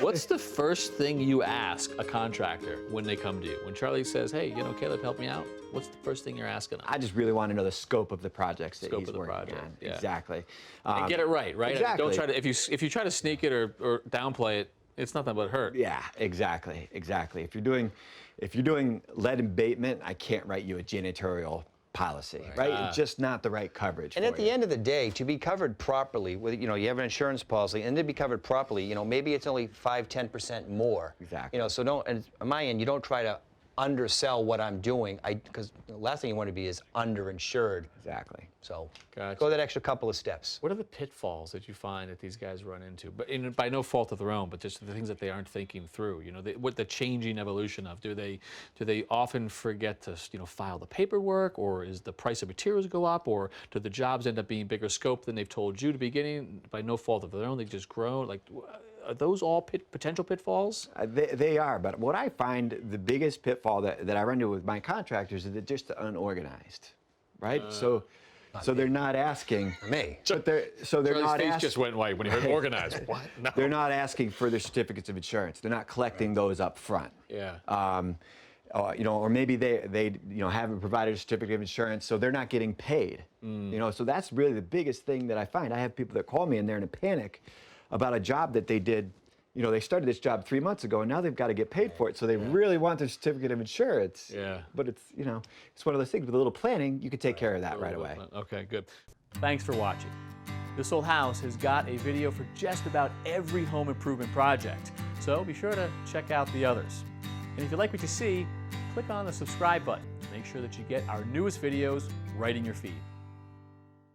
What's the first thing you ask a contractor when they come to you? When Charlie says, hey, Caleb, help me out, what's the first thing you're asking them? I just really want to know the scope of the projects that Scope he's of the working project, on. yeah. Exactly. And get it right? Exactly. Don't try to, if you try to sneak it or downplay it, it's nothing but hurt. Yeah, exactly. If you're doing lead abatement, I can't write you a janitorial policy, right? It's just not the right coverage. And at the end of the day, to be covered properly, with you have an insurance policy, and to be covered properly, maybe it's only 5–10% more. Exactly. So don't. And on my end, you don't try to undersell what I'm doing, because the last thing you want to be is underinsured. Exactly. So Gotcha. go that extra couple of steps. What are the pitfalls that you find that these guys run into? But by no fault of their own, but just the things that they aren't thinking through. What the changing evolution of? Do they often forget to file the paperwork, or is the price of materials go up, or do the jobs end up being bigger scope than they've told you to beginning? By no fault of their own, they just grow. Like, are those all potential pitfalls? They are, but what I find the biggest pitfall that I run into with my contractors is that just unorganized, right? So they're not asking me. But they're Charlie's not face asking. just went white when he heard organized. What? No. They're not asking for their certificates of insurance. They're not collecting those up front. Yeah. Or maybe they haven't provided a certificate of insurance, so they're not getting paid. So that's really the biggest thing that I find. I have people that call me and they're in a panic about a job that they did. They started this job 3 months ago, and now they've got to get paid for it. So they really want their certificate of insurance. Yeah. But it's one of those things. With a little planning, you can take care of that right away. Okay, good. Thanks for watching. This Old House has got a video for just about every home improvement project, so be sure to check out the others. And if you like what you see, click on the subscribe button to make sure that you get our newest videos right in your feed.